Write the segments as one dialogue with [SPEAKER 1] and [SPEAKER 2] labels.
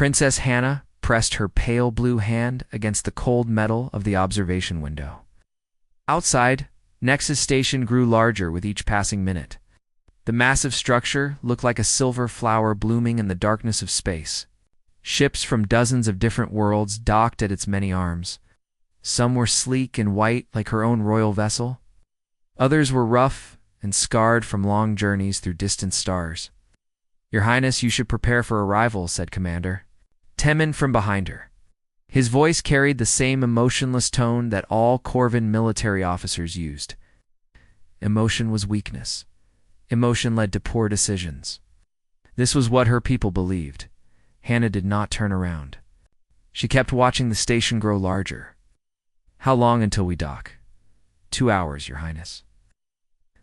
[SPEAKER 1] Princess Hannah pressed her pale blue hand against the cold metal of the observation window. Outside, Nexus Station grew larger with each passing minute. The massive structure looked like a silver flower blooming in the darkness of space. Ships from dozens of different worlds docked at its many arms. Some were sleek and white like her own royal vessel. Others were rough and scarred from long journeys through distant stars. "Your Highness, you should prepare for arrival," said Commander Temin from behind her. His voice carried the same emotionless tone that all Corvin military officers used. Emotion was weakness. Emotion led to poor decisions. This was what her people believed. Hannah did not turn around. She kept watching the station grow larger. "How long until we dock?" 2 hours, Your Highness."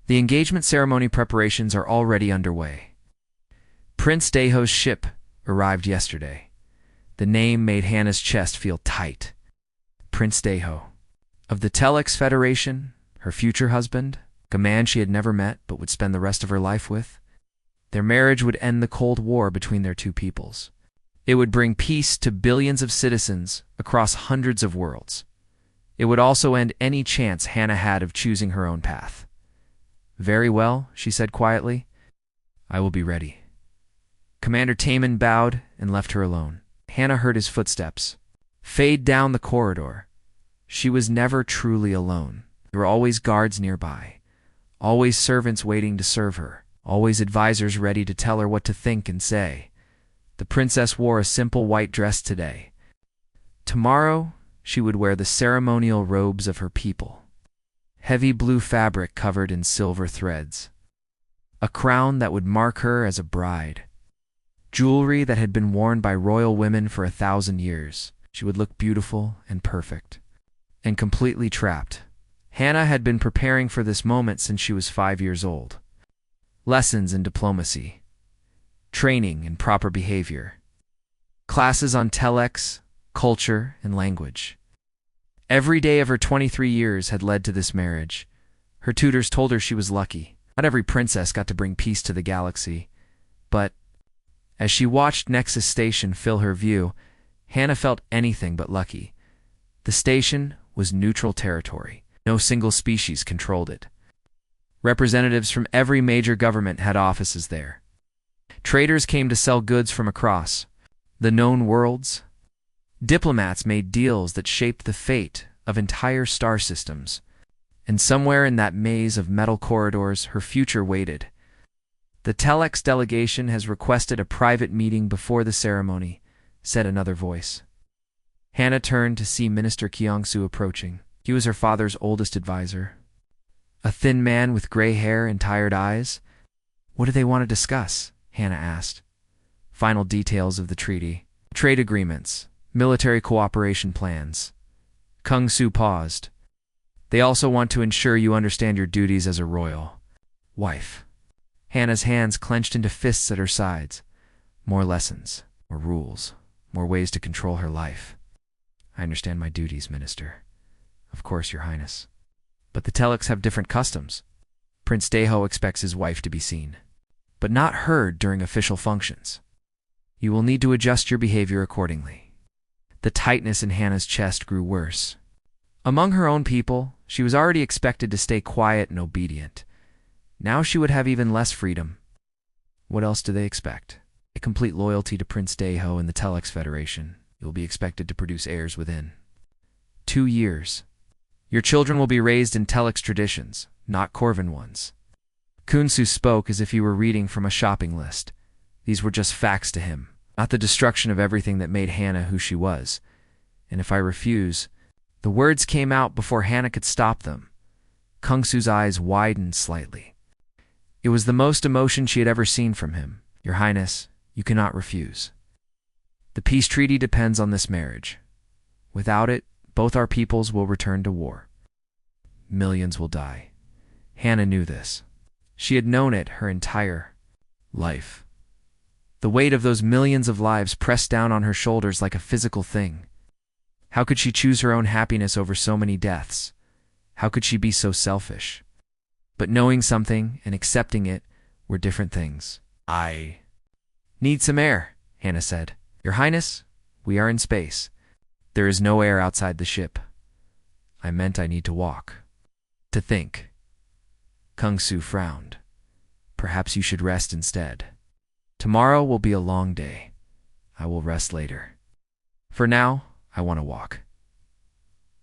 [SPEAKER 1] The engagement ceremony preparations are already underway. Prince Deho's ship arrived yesterday. The name made Hannah's chest feel tight. Prince Deho. Of the Telex Federation, her future husband, a man she had never met but would spend the rest of her life with. Their marriage would end the Cold War between their two peoples. It would bring peace to billions of citizens across hundreds of worlds. It would also end any chance Hannah had of choosing her own path. "Very well," she said quietly. "I will be ready." Commander Temin bowed and left her alone. Hannah heard his footsteps fade down the corridor. She was never truly alone. There were always guards nearby, always servants waiting to serve her, always advisors ready to tell her what to think and say. The princess wore a simple white dress today. Tomorrow, she would wear the ceremonial robes of her people. Heavy blue fabric covered in silver threads. A crown that would mark her as a bride. Jewelry that had been worn by royal women for 1,000 years. She would look beautiful and perfect. And completely trapped. Hannah had been preparing for this moment since she was 5 years old. Lessons in diplomacy. Training in proper behavior. Classes on telex, culture, and language. Every day of her 23 years had led to this marriage. Her tutors told her she was lucky. Not every princess got to bring peace to the galaxy. But as she watched Nexus Station fill her view, Hannah felt anything but lucky. The station was neutral territory. No single species controlled it. Representatives from every major government had offices there. Traders came to sell goods from across the known worlds. Diplomats made deals that shaped the fate of entire star systems. And somewhere in that maze of metal corridors, her future waited. "The Telex delegation has requested a private meeting before the ceremony," said another voice. Hannah turned to see Minister Kyongsu approaching. He was her father's oldest advisor. A thin man with gray hair and tired eyes. "What do they want to discuss?" Hannah asked. "Final details of the treaty. Trade agreements. Military cooperation plans." Kyongsu paused. "They also want to ensure you understand your duties as a royal wife." Hannah's hands clenched into fists at her sides. More lessons, more rules, more ways to control her life. "I understand my duties, Minister." "Of course, Your Highness." "But the Telex have different customs. Prince Deho expects his wife to be seen, but not heard during official functions. You will need to adjust your behavior accordingly." The tightness in Hannah's chest grew worse. Among her own people, she was already expected to stay quiet and obedient. Now she would have even less freedom. What else do they expect? A complete loyalty to Prince Deho and the Telex Federation. You will be expected to produce heirs within 2 years. Your children will be raised in Telex traditions, not Corvin ones. Kunsu spoke as if he were reading from a shopping list. These were just facts to him, not the destruction of everything that made Hannah who she was. "And if I refuse..." The words came out before Hannah could stop them. Kungsu's eyes widened slightly. It was the most emotion she had ever seen from him. "Your Highness, you cannot refuse. The peace treaty depends on this marriage. Without it, both our peoples will return to war. Millions will die." Hannah knew this. She had known it her entire life. The weight of those millions of lives pressed down on her shoulders like a physical thing. How could she choose her own happiness over so many deaths? How could she be so selfish? But knowing something and accepting it were different things. "I need some air," Hannah said. Your Highness, we are in space. There is no air outside the ship. I meant I need to walk. To think. Kung Su frowned. Perhaps you should rest instead. Tomorrow will be a long day. I will rest later. For now, I want to walk.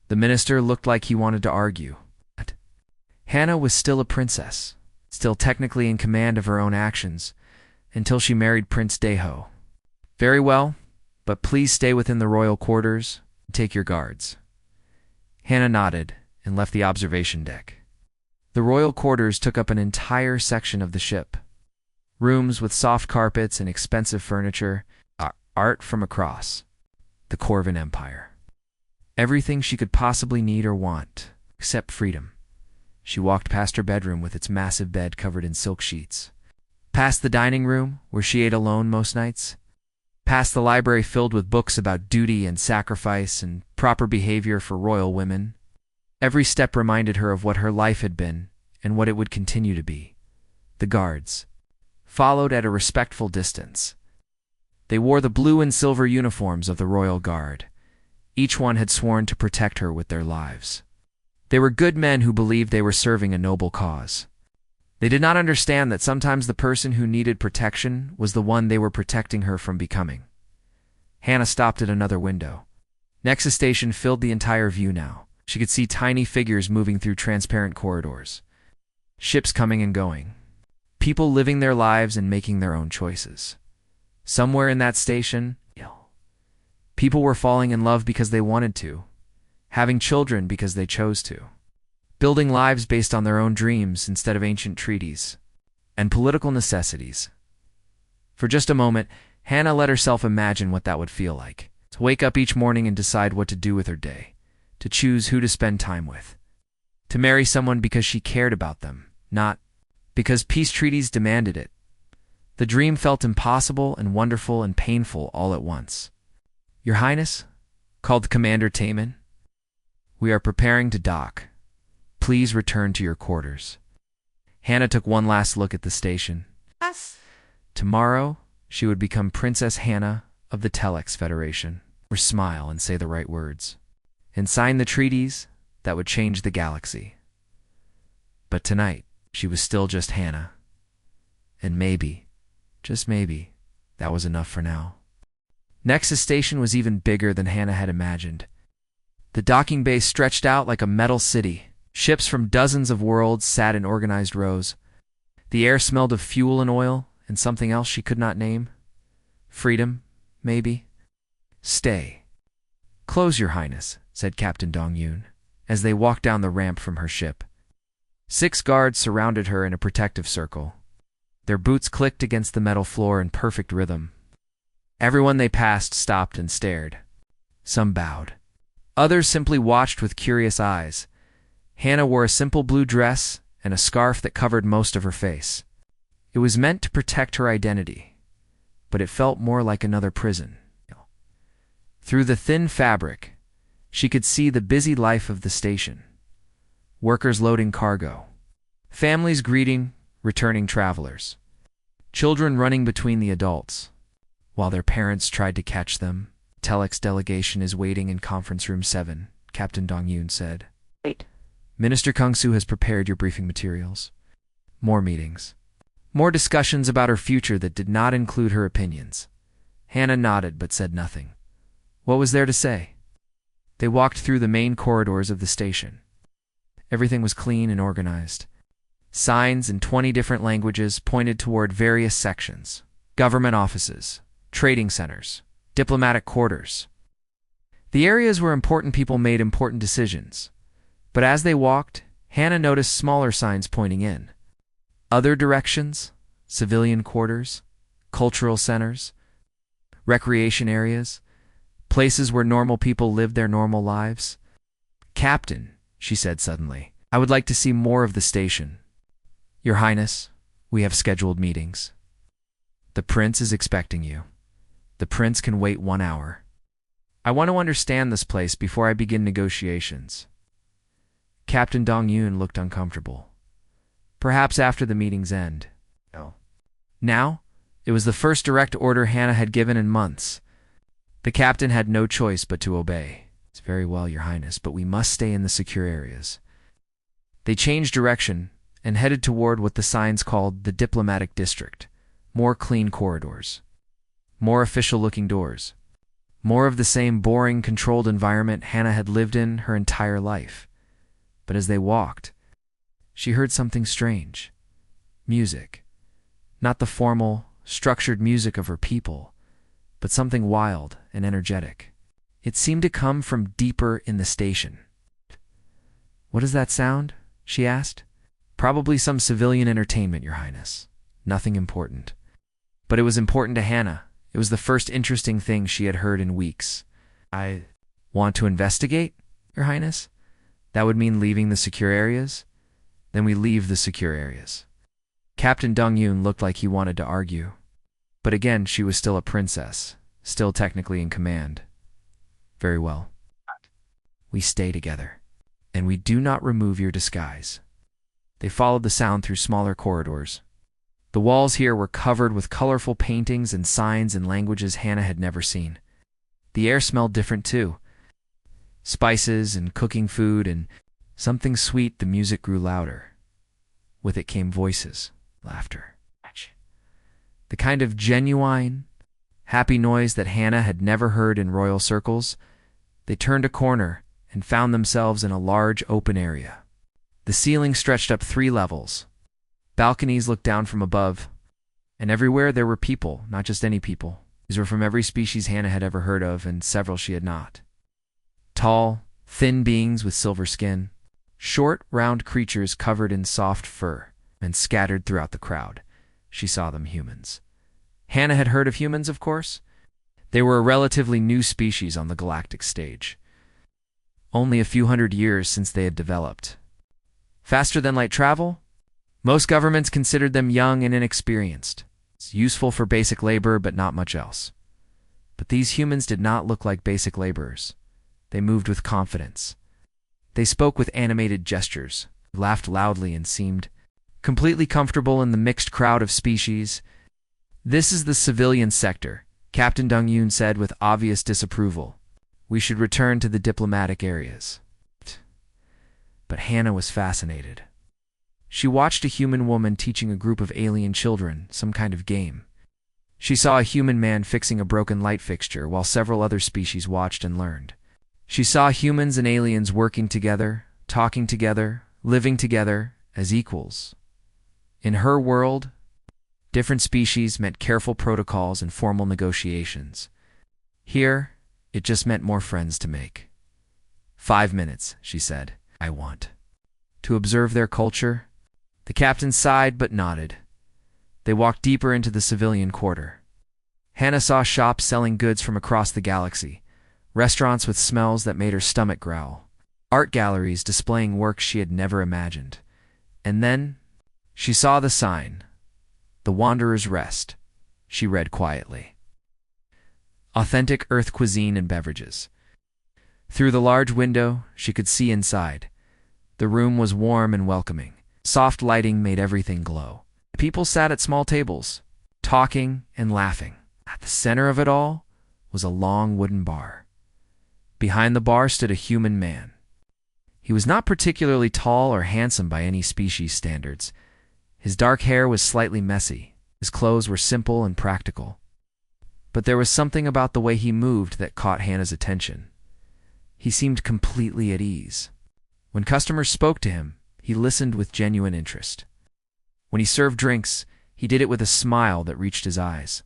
[SPEAKER 1] The minister looked like he wanted to argue. Hannah was still a princess, still technically in command of her own actions, until she married Prince Deho. Very well, but please stay within the royal quarters and take your guards. Hannah nodded and left the observation deck. The royal quarters took up an entire section of the ship. Rooms with soft carpets and expensive furniture, art from across the Corvin Empire. Everything she could possibly need or want, except freedom. She walked past her bedroom with its massive bed covered in silk sheets. Past the dining room, where she ate alone most nights. Past the library filled with books about duty and sacrifice and proper behavior for royal women. Every step reminded her of what her life had been and what it would continue to be. The guards followed at a respectful distance. They wore the blue and silver uniforms of the royal guard. Each one had sworn to protect her with their lives. They were good men who believed they were serving a noble cause. They did not understand that sometimes the person who needed protection was the one they were protecting her from becoming. Hannah stopped at another window. Nexus Station filled the entire view now. She could see tiny figures moving through transparent corridors. Ships coming and going. People living their lives and making their own choices. Somewhere in that station, people were falling in love because they wanted to, having children because they chose to, building lives based on their own dreams instead of ancient treaties, and political necessities. For just a moment, Hannah let herself imagine what that would feel like, to wake up each morning and decide what to do with her day, to choose who to spend time with, to marry someone because she cared about them, not because peace treaties demanded it. The dream felt impossible and wonderful and painful all at once. Your Highness, called Commander Taman, we are preparing to dock. Please return to your quarters. Hannah took one last look at the station. Tomorrow, she would become Princess Hannah of the Telex Federation, or smile and say the right words, and sign the treaties that would change the galaxy. But tonight, she was still just Hannah. And maybe, just maybe, that was enough for now. Nexus Station was even bigger than Hannah had imagined. The docking bay stretched out like a metal city. Ships from dozens of worlds sat in organized rows. The air smelled of fuel and oil, and something else she could not name. Freedom, maybe? Stay. Close, Your Highness, said Captain Dong-Yoon, as they walked down the ramp from her ship. 6 guards surrounded her in a protective circle. Their boots clicked against the metal floor in perfect rhythm. Everyone they passed stopped and stared. Some bowed. Others simply watched with curious eyes. Hannah wore a simple blue dress and a scarf that covered most of her face. It was meant to protect her identity, but it felt more like another prison. Through the thin fabric, she could see the busy life of the station. Workers loading cargo. Families greeting returning travelers. Children running between the adults. While their parents tried to catch them, Telex delegation is waiting in conference room 7, Captain Dong-Yoon said.
[SPEAKER 2] Wait.
[SPEAKER 1] Minister Kung Su has prepared your briefing materials. More meetings. More discussions about her future that did not include her opinions. Hannah nodded but said nothing. What was there to say? They walked through the main corridors of the station. Everything was clean and organized. Signs in 20 different languages pointed toward various sections. Government offices, trading centers, diplomatic quarters. The areas where important people made important decisions. But as they walked, Hannah noticed smaller signs pointing in. Other directions, civilian quarters, cultural centers, recreation areas, places where normal people lived their normal lives. Captain, she said suddenly, I would like to see more of the station. Your Highness, we have scheduled meetings. The prince is expecting you. The prince can wait 1 hour. I want to understand this place before I begin negotiations. Captain Dong-Yoon looked uncomfortable. Perhaps after the meeting's end. No. Now, it was the first direct order Hannah had given in months. The captain had no choice but to obey. "It's very well, Your Highness, but we must stay in the secure areas." They changed direction and headed toward what the signs called the diplomatic district. More clean corridors. More official-looking doors. More of the same boring, controlled environment Hannah had lived in her entire life. But as they walked, she heard something strange. Music. Not the formal, structured music of her people, but something wild and energetic. It seemed to come from deeper in the station. "What is that sound?" she asked. "Probably some civilian entertainment, Your Highness. Nothing important." But it was important to Hannah. It was the first interesting thing she had heard in weeks. "I want to investigate, Your Highness? That would mean leaving the secure areas? Then we leave the secure areas." Captain Dong-Yoon looked like he wanted to argue. But again, she was still a princess, still technically in command. "Very well. We stay together, and we do not remove your disguise." They followed the sound through smaller corridors. The walls here were covered with colorful paintings and signs in languages Hannah had never seen. The air smelled different too. Spices and cooking food and something sweet. The music grew louder. With it came voices, laughter. The kind of genuine, happy noise that Hannah had never heard in royal circles. They turned a corner and found themselves in a large open area. The ceiling stretched up 3 levels. Balconies looked down from above, and everywhere there were people, not just any people. These were from every species Hannah had ever heard of, and several she had not. Tall, thin beings with silver skin, short, round creatures covered in soft fur, and scattered throughout the crowd. She saw them humans. Hannah had heard of humans, of course. They were a relatively new species on the galactic stage. Only a few hundred years since they had developed. Faster than light travel? Most governments considered them young and inexperienced. It's useful for basic labor, but not much else. But these humans did not look like basic laborers. They moved with confidence. They spoke with animated gestures, laughed loudly, and seemed completely comfortable in the mixed crowd of species. "This is the civilian sector," Captain Dong-Yoon said with obvious disapproval. "We should return to the diplomatic areas." But Hannah was fascinated. She watched a human woman teaching a group of alien children some kind of game. She saw a human man fixing a broken light fixture while several other species watched and learned. She saw humans and aliens working together, talking together, living together as equals. In her world, different species meant careful protocols and formal negotiations. Here, it just meant more friends to make. 5 minutes, she said. "I want to observe their culture." The captain sighed but nodded. They walked deeper into the civilian quarter. Hannah saw shops selling goods from across the galaxy, restaurants with smells that made her stomach growl, art galleries displaying works she had never imagined. And then she saw the sign, "The Wanderer's Rest." She read quietly. Authentic Earth cuisine and beverages. Through the large window, she could see inside. The room was warm and welcoming. Soft lighting made everything glow. People sat at small tables, talking and laughing. At the center of it all was a long wooden bar. Behind the bar stood a human man. He was not particularly tall or handsome by any species standards. His dark hair was slightly messy. His clothes were simple and practical. But there was something about the way he moved that caught Hannah's attention. He seemed completely at ease. When customers spoke to him, he listened with genuine interest. When he served drinks, he did it with a smile that reached his eyes.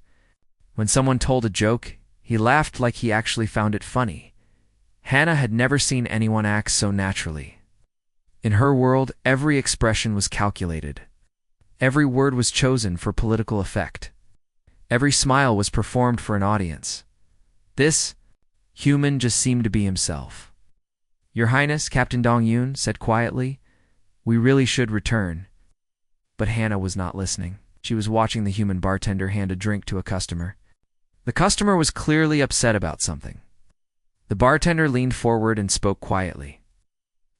[SPEAKER 1] When someone told a joke, he laughed like he actually found it funny. Hannah had never seen anyone act so naturally. In her world, every expression was calculated. Every word was chosen for political effect. Every smile was performed for an audience. This human just seemed to be himself. "Your Highness," Captain Dong-Yoon said quietly, "we really should return." But Hannah was not listening. She was watching the human bartender hand a drink to a customer. The customer was clearly upset about something. The bartender leaned forward and spoke quietly.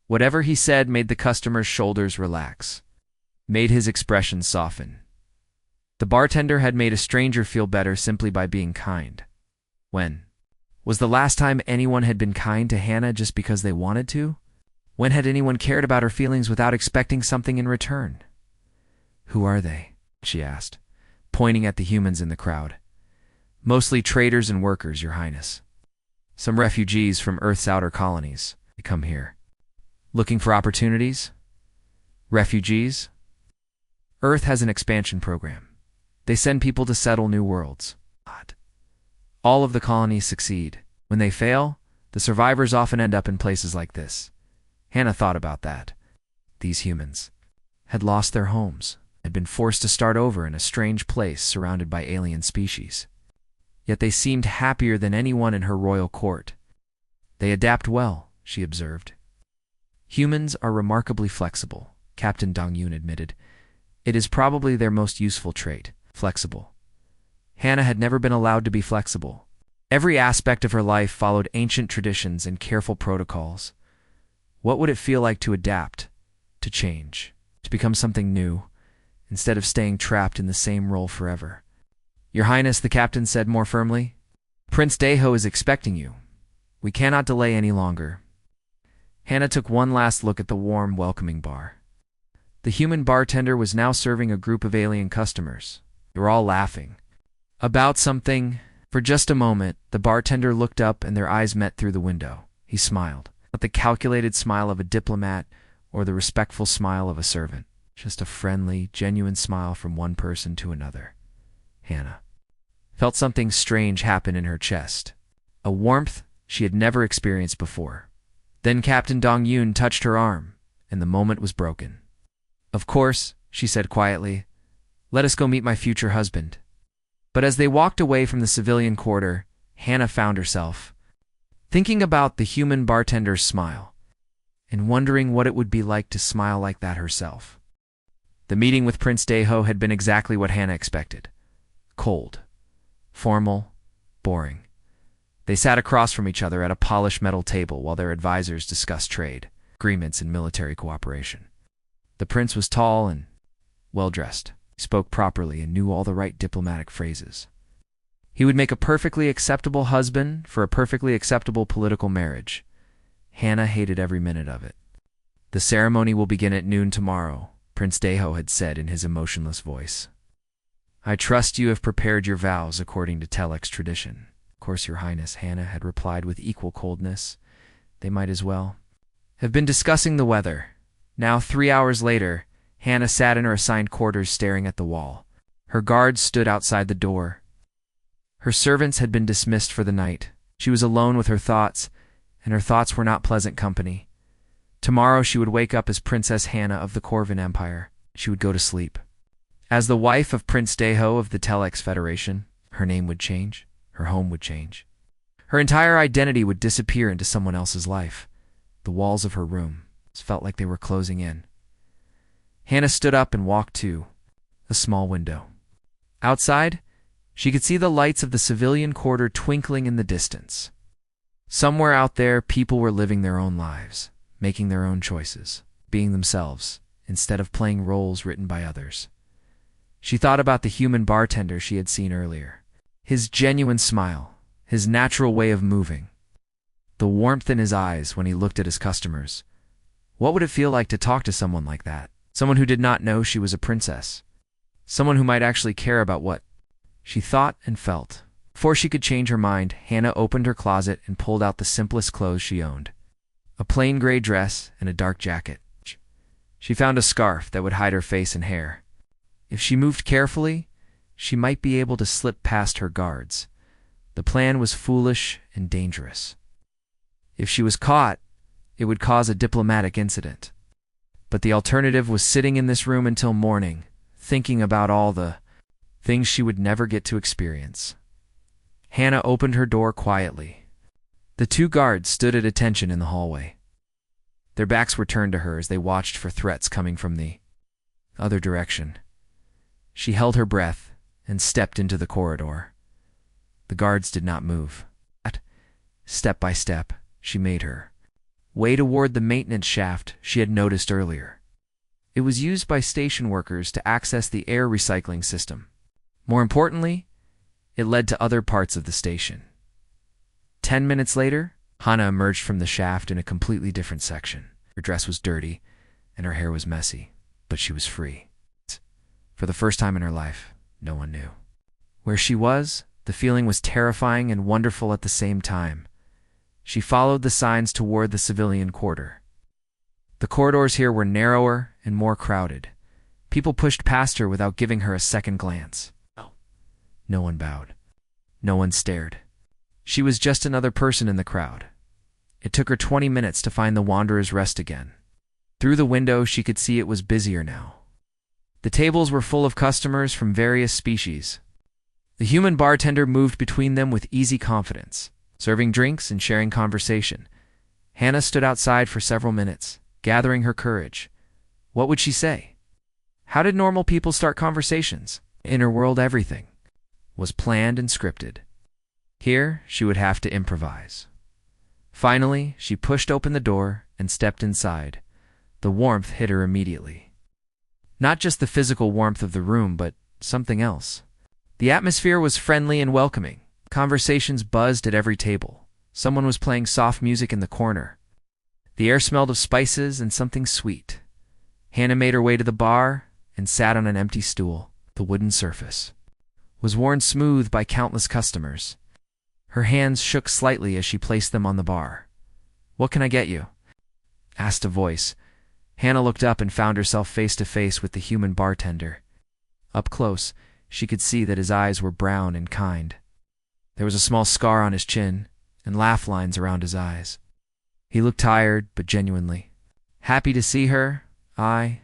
[SPEAKER 1] Whatever he said made the customer's shoulders relax, made his expression soften. The bartender had made a stranger feel better simply by being kind. When Was the last time anyone had been kind to Hannah just because they wanted to? When had anyone cared about her feelings without expecting something in return? "Who are they?" she asked, pointing at the humans in the crowd. "Mostly traders and workers, Your Highness. Some refugees from Earth's outer colonies. They come here. Looking for opportunities? Refugees? Earth has an expansion program. They send people to settle new worlds. All of the colonies succeed. When they fail, the survivors often end up in places like this." Hannah thought about that. These humans had lost their homes, had been forced to start over in a strange place surrounded by alien species. Yet they seemed happier than anyone in her royal court. "They adapt well," she observed. "Humans are remarkably flexible," Captain Dong-Yun admitted. "It is probably their most useful trait, flexible." Hannah had never been allowed to be flexible. Every aspect of her life followed ancient traditions and careful protocols. What would it feel like to adapt, to change, to become something new, instead of staying trapped in the same role forever? "Your Highness," the captain said more firmly, "Prince Daeho is expecting you. We cannot delay any longer." Hannah took one last look at the warm, welcoming bar. The human bartender was now serving a group of alien customers. They were all laughing about something. For just a moment, the bartender looked up and their eyes met through the window. He smiled, not the calculated smile of a diplomat or the respectful smile of a servant, just a friendly, genuine smile from one person to another. Hannah felt something strange happen in her chest, a warmth she had never experienced before. Then Captain Dong-Yun touched her arm, and the moment was broken. "Of course," she said quietly, "let us go meet my future husband." But as they walked away from the civilian quarter, Hannah found herself thinking about the human bartender's smile and wondering what it would be like to smile like that herself. The meeting with Prince Daeho had been exactly what Hannah expected. Cold, formal, boring. They sat across from each other at a polished metal table while their advisors discussed trade, agreements, and military cooperation. The prince was tall and well-dressed. He spoke properly and knew all the right diplomatic phrases. He would make a perfectly acceptable husband for a perfectly acceptable political marriage. Hannah hated every minute of it. "The ceremony will begin at noon tomorrow," Prince Daeho had said in his emotionless voice. "I trust you have prepared your vows according to Telex tradition." "Of course, Your Highness," Hannah had replied with equal coldness. They might as well have been discussing the weather. Now, 3 hours later, Hannah sat in her assigned quarters staring at the wall. Her guards stood outside the door. Her servants had been dismissed for the night. She was alone with her thoughts, and her thoughts were not pleasant company. Tomorrow she would wake up as Princess Hannah of the Corvin Empire. She would go to sleep. As the wife of Prince Daeho of the Telex Federation, her name would change, her home would change. Her entire identity would disappear into someone else's life. The walls of her room felt like they were closing in. Hannah stood up and walked to a small window. Outside, she could see the lights of the civilian quarter twinkling in the distance. Somewhere out there, people were living their own lives, making their own choices, being themselves, instead of playing roles written by others. She thought about the human bartender she had seen earlier. His genuine smile, his natural way of moving, the warmth in his eyes when he looked at his customers. What would it feel like to talk to someone like that? Someone who did not know she was a princess. Someone who might actually care about what she thought and felt. Before she could change her mind, Hannah opened her closet and pulled out the simplest clothes she owned. A plain gray dress and a dark jacket. She found a scarf that would hide her face and hair. If she moved carefully, she might be able to slip past her guards. The plan was foolish and dangerous. If she was caught, it would cause a diplomatic incident. But the alternative was sitting in this room until morning, thinking about all the things she would never get to experience. Hannah opened her door quietly. The 2 guards stood at attention in the hallway. Their backs were turned to her as they watched for threats coming from the other direction. She held her breath and stepped into the corridor. The guards did not move. Step by step, she made her way toward the maintenance shaft she had noticed earlier. It was used by station workers to access the air recycling system. More importantly, it led to other parts of the station. 10 minutes later, Hana emerged from the shaft in a completely different section. Her dress was dirty, and her hair was messy, but she was free. For the first time in her life, no one knew. Where she was, the feeling was terrifying and wonderful at the same time. She followed the signs toward the civilian quarter. The corridors here were narrower and more crowded. People pushed past her without giving her a second glance. No one bowed. No one stared. She was just another person in the crowd. It took her 20 minutes to find the Wanderer's Rest again. Through the window, she could see it was busier now. The tables were full of customers from various species. The human bartender moved between them with easy confidence, serving drinks and sharing conversation. Hana stood outside for several minutes, gathering her courage. What would she say? How did normal people start conversations? In her world, everything was planned and scripted. Here, she would have to improvise. Finally, she pushed open the door and stepped inside. The warmth hit her immediately. Not just the physical warmth of the room, but something else. The atmosphere was friendly and welcoming. Conversations buzzed at every table. Someone was playing soft music in the corner. The air smelled of spices and something sweet. Hana made her way to the bar and sat on an empty stool. The wooden surface was worn smooth by countless customers. Her hands shook slightly as she placed them on the bar. "What can I get you?" asked a voice. Hana looked up and found herself face to face with the human bartender. Up close, she could see that his eyes were brown and kind. There was a small scar on his chin and laugh lines around his eyes. He looked tired, but genuinely happy to see her. Hana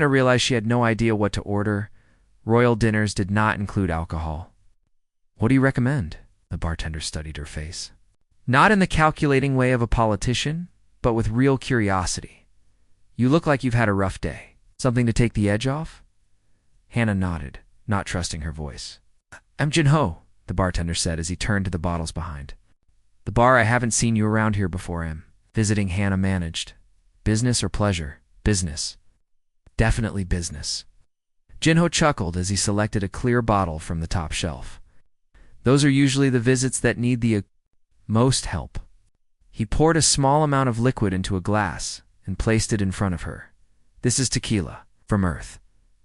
[SPEAKER 1] realized she had no idea what to order. Royal dinners did not include alcohol. "What do you recommend?" The bartender studied her face. Not in the calculating way of a politician, but with real curiosity. "You look like you've had a rough day. Something to take the edge off?" Hana nodded, not trusting her voice. "I'm Jin-ho," the bartender said as he turned to the bottles behind. "The bar, I haven't seen you around here before. I'm visiting," Hana managed. "Business or pleasure?" "Business." "Definitely business." Jin-ho chuckled as he selected a clear bottle from the top shelf. "Those are usually the visits that need the most help." He poured a small amount of liquid into a glass and placed it in front of her. "This is tequila, from Earth.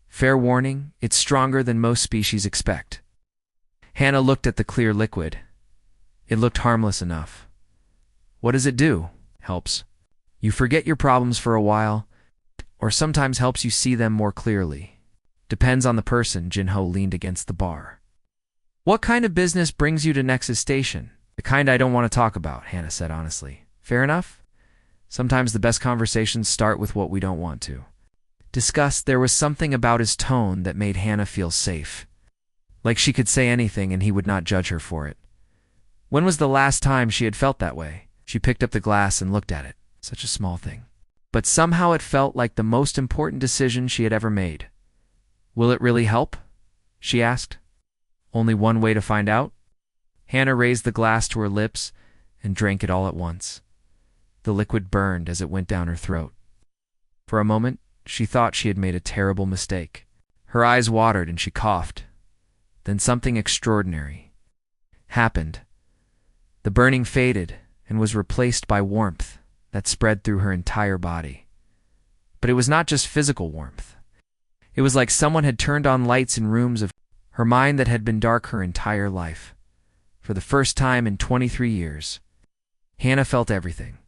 [SPEAKER 1] Fair warning, it's stronger than most species expect." Hana looked at the clear liquid. It looked harmless enough. "What does it do?" "Helps you forget your problems for a while, or sometimes helps you see them more clearly. Depends on the person." Jin-ho leaned against the bar. "What kind of business brings you to Nexus Station?" "The kind I don't want to talk about," Hana said honestly. "Fair enough. Sometimes the best conversations start with what we don't want to discuss." There was something about his tone that made Hana feel safe. Like she could say anything and he would not judge her for it. When was the last time she had felt that way? She picked up the glass and looked at it. Such a small thing. But somehow it felt like the most important decision she had ever made. "Will it really help?" she asked. "Only one way to find out?" Hana raised the glass to her lips and drank it all at once. The liquid burned as it went down her throat. For a moment, she thought she had made a terrible mistake. Her eyes watered and she coughed. Then something extraordinary happened. The burning faded and was replaced by warmth that spread through her entire body. But it was not just physical warmth. It was like someone had turned on lights in rooms of her mind that had been dark her entire life. For the first time in 23 years, Hana felt everything.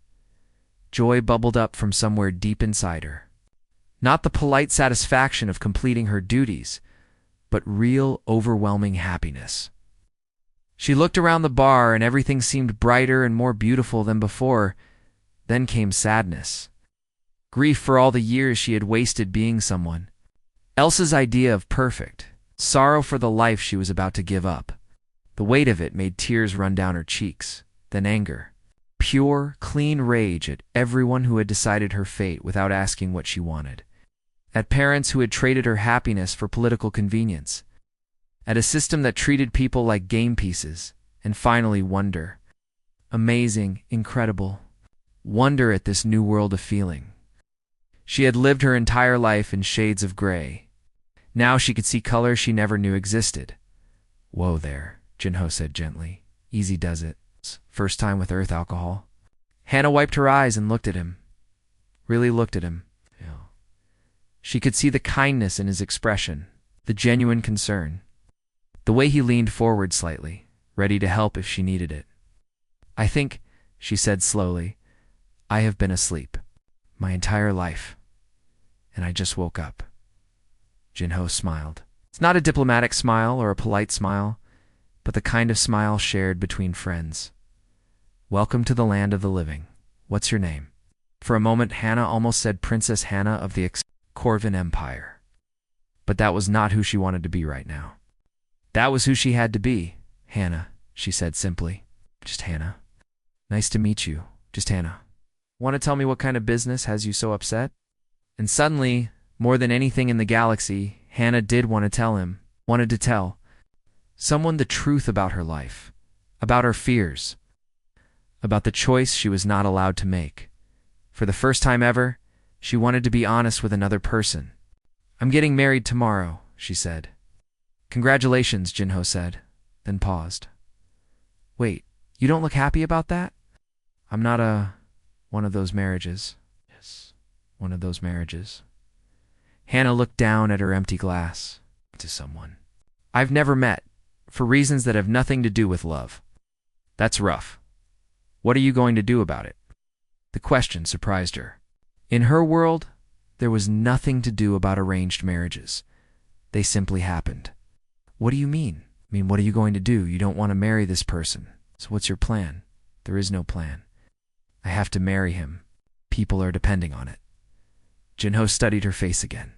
[SPEAKER 1] Joy bubbled up from somewhere deep inside her. Not the polite satisfaction of completing her duties, but real, overwhelming happiness. She looked around the bar and everything seemed brighter and more beautiful than before. Then came sadness. Grief for all the years she had wasted being someone else's idea of perfect. Sorrow for the life she was about to give up. The weight of it made tears run down her cheeks. Then anger. Pure, clean rage at everyone who had decided her fate without asking what she wanted. At parents who had traded her happiness for political convenience. At a system that treated people like game pieces. And finally, wonder. Amazing, incredible. Wonder at this new world of feeling. She had lived her entire life in shades of gray. Now she could see color she never knew existed. "Whoa there," Jin-ho said gently. Easy does it. First time with earth alcohol. Hannah wiped her eyes and looked at him. Really looked at him. She could see the kindness in his expression, the genuine concern. The way he leaned forward slightly, ready to help if she needed it. I think, she said slowly, I have been asleep my entire life, and I just woke up. Jinho smiled. It's not a diplomatic smile or a polite smile, but the kind of smile shared between friends. Welcome to the land of the living. What's your name? For a moment, Hannah almost said Princess Hannah of the Corvin Empire. But that was not who she wanted to be right now. That was who she had to be. Hannah, she said simply. Just Hannah. Nice to meet you. Just Hannah. Want to tell me what kind of business has you so upset? And suddenly, more than anything in the galaxy, Hannah did want to tell him, wanted to tell someone the truth about her life, about her fears, about the choice she was not allowed to make. For the first time ever, she wanted to be honest with another person. I'm getting married tomorrow, she said. Congratulations, Jinho said, then paused. Wait, you don't look happy about that? I'm not one of those marriages. Yes, one of those marriages. Hannah looked down at her empty glass. To someone I've never met, for reasons that have nothing to do with love. That's rough. What are you going to do about it? The question surprised her. In her world, there was nothing to do about arranged marriages. They simply happened. What do you mean? What are you going to do? You don't want to marry this person. So what's your plan? There is no plan. I have to marry him. People are depending on it. Jinho studied her face again.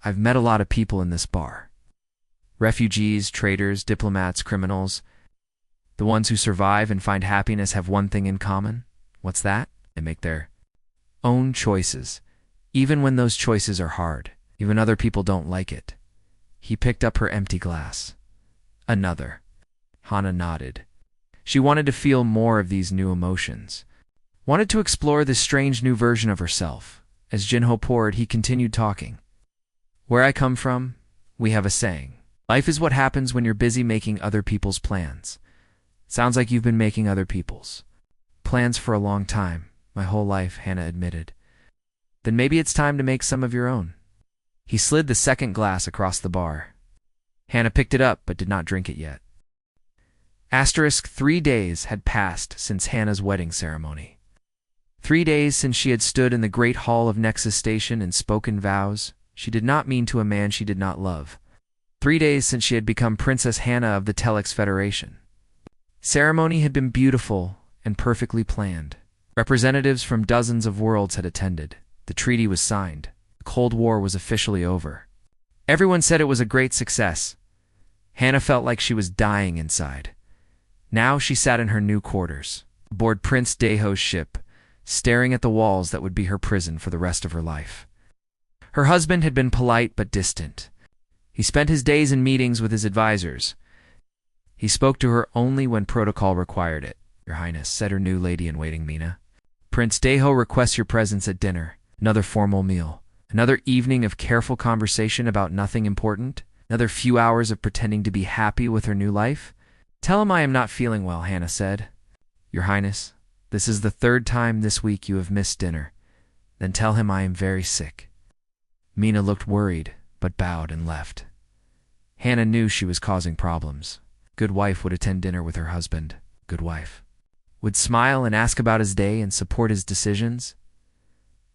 [SPEAKER 1] I've met a lot of people in this bar. Refugees, traitors, diplomats, criminals. The ones who survive and find happiness have one thing in common. What's that? They make their own choices, even when those choices are hard, even other people don't like it. He picked up her empty glass. Another. Hannah nodded. She wanted to feel more of these new emotions, wanted to explore this strange new version of herself. As Jinho poured, he continued talking. Where I come from, we have a saying. Life is what happens when you're busy making other people's plans. Sounds like you've been making other people's plans for a long time. My whole life, Hannah admitted. Then maybe it's time to make some of your own. He slid the second glass across the bar. Hannah picked it up but did not drink it yet. 3 days had passed since Hannah's wedding ceremony. 3 days since she had stood in the great hall of Nexus Station and spoken vows she did not mean to a man she did not love. 3 days since she had become Princess Hannah of the Telex Federation. Ceremony had been beautiful and perfectly planned. Representatives from dozens of worlds had attended. The treaty was signed. The Cold War was officially over. Everyone said it was a great success. Hannah felt like she was dying inside. Now she sat in her new quarters, aboard Prince Daeho's ship, staring at the walls that would be her prison for the rest of her life. Her husband had been polite but distant. He spent his days in meetings with his advisors. He spoke to her only when protocol required it. Your Highness, said her new lady-in-waiting Mina. Prince Daeho requests your presence at dinner. Another formal meal. Another evening of careful conversation about nothing important. Another few hours of pretending to be happy with her new life. Tell him I am not feeling well, Hannah said. Your Highness, this is the 3rd time this week you have missed dinner. Then tell him I am very sick. Mina looked worried, but bowed and left. Hannah knew she was causing problems. Good wife would attend dinner with her husband. Good wife would smile and ask about his day and support his decisions.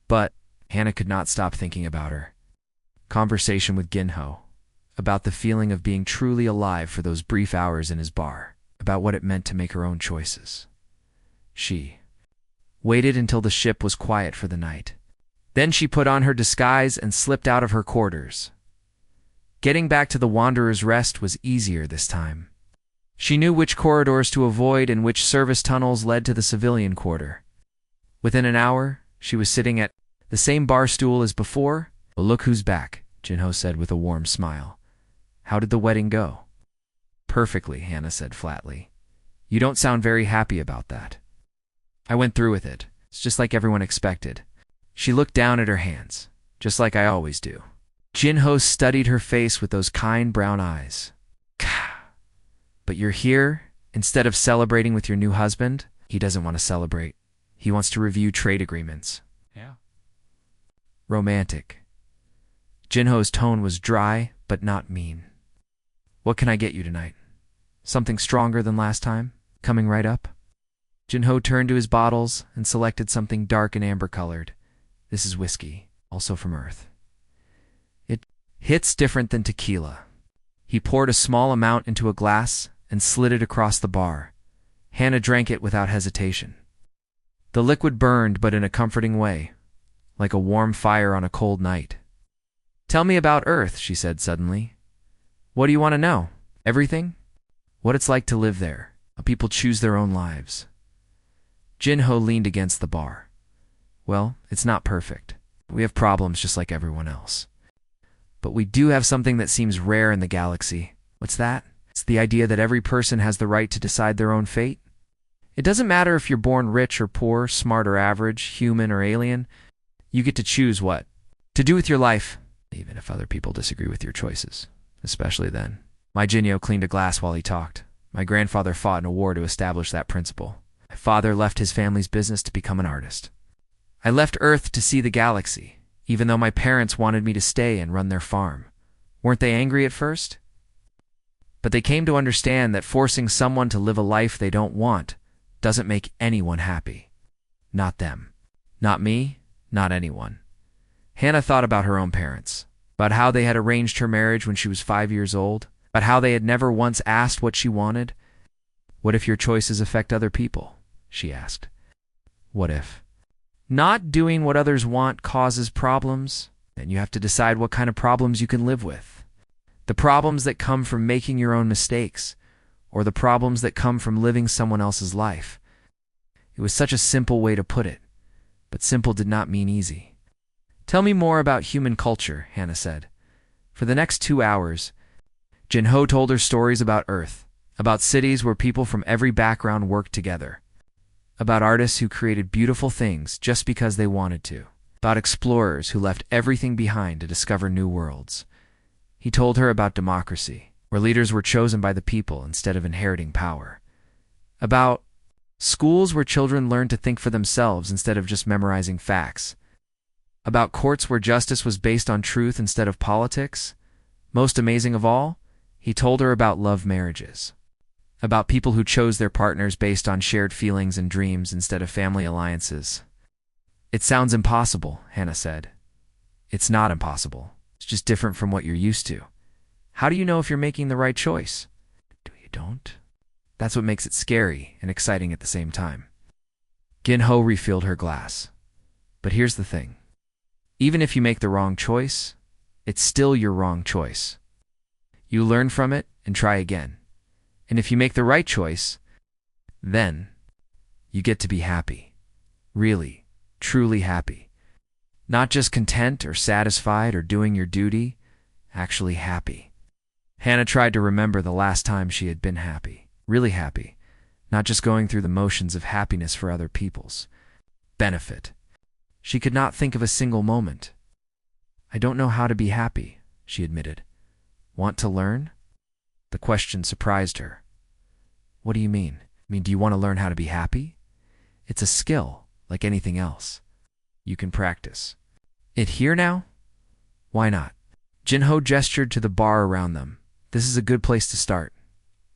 [SPEAKER 1] But Hannah could not stop thinking about her. Conversation with Jinho, about the feeling of being truly alive for those brief hours in his bar, about what it meant to make her own choices. She waited until the ship was quiet for the night. Then she put on her disguise and slipped out of her quarters. Getting back to the Wanderer's Rest was easier this time. She knew which corridors to avoid and which service tunnels led to the civilian quarter. Within an hour, she was sitting at the same bar stool as before. Well, look who's back, Jinho said with a warm smile. How did the wedding go? Perfectly, Hannah said flatly. You don't sound very happy about that. I went through with it. It's just like everyone expected. She looked down at her hands, just like I always do. Jinho studied her face with those kind brown eyes. But you're here, instead of celebrating with your new husband. He doesn't want to celebrate. He wants to review trade agreements.
[SPEAKER 2] Yeah.
[SPEAKER 1] Romantic. Jinho's tone was dry, but not mean. What can I get you tonight? Something stronger than last time? Coming right up? Jinho turned to his bottles and selected something dark and amber-colored. This is whiskey, also from Earth. It hits different than tequila. He poured a small amount into a glass and slid it across the bar. Hannah drank it without hesitation. The liquid burned, but in a comforting way, like a warm fire on a cold night. Tell me about Earth, she said suddenly. What do you want to know? Everything? What it's like to live there, how people choose their own lives. Jinho leaned against the bar. Well, it's not perfect. We have problems just like everyone else. But we do have something that seems rare in the galaxy. What's that? It's the idea that every person has the right to decide their own fate. It doesn't matter if you're born rich or poor, smart or average, human or alien. You get to choose what to do with your life, even if other people disagree with your choices. Especially then. My Jinho cleaned a glass while he talked. My grandfather fought in a war to establish that principle. My father left his family's business to become an artist. I left Earth to see the galaxy, even though my parents wanted me to stay and run their farm. Weren't they angry at first? But they came to understand that forcing someone to live a life they don't want doesn't make anyone happy. Not them. Not me. Not anyone. Hannah thought about her own parents, about how they had arranged her marriage when she was 5 years old, about how they had never once asked what she wanted. What if your choices affect other people? She asked. What if not doing what others want causes problems? Then you have to decide what kind of problems you can live with. The problems that come from making your own mistakes, or the problems that come from living someone else's life. It was such a simple way to put it, but simple did not mean easy. Tell me more about human culture, Hannah said. For the next 2 hours, Jinho told her stories about Earth, about cities where people from every background worked together, about artists who created beautiful things just because they wanted to, about explorers who left everything behind to discover new worlds. He told her about democracy, where leaders were chosen by the people instead of inheriting power, about schools where children learned to think for themselves instead of just memorizing facts, about courts where justice was based on truth instead of politics. Most amazing of all, he told her about love marriages, about people who chose their partners based on shared feelings and dreams instead of family alliances. It sounds impossible, Hannah said. It's not impossible. It's just different from what you're used to. How do you know if you're making the right choice? Do you don't? That's what makes it scary and exciting at the same time. Jinho refilled her glass. But here's the thing. Even if you make the wrong choice, it's still your wrong choice. You learn from it and try again. And if you make the right choice, then you get to be happy. Really, truly happy. Not just content or satisfied or doing your duty, actually happy. Hannah tried to remember the last time she had been happy, really happy, not just going through the motions of happiness for other people's benefit. She could not think of a single moment. I don't know how to be happy, she admitted. Want to learn? The question surprised her. What do you mean? Do you want to learn how to be happy? It's a skill, like anything else. You can practice. It here now? Why not? Jinho gestured to the bar around them. This is a good place to start.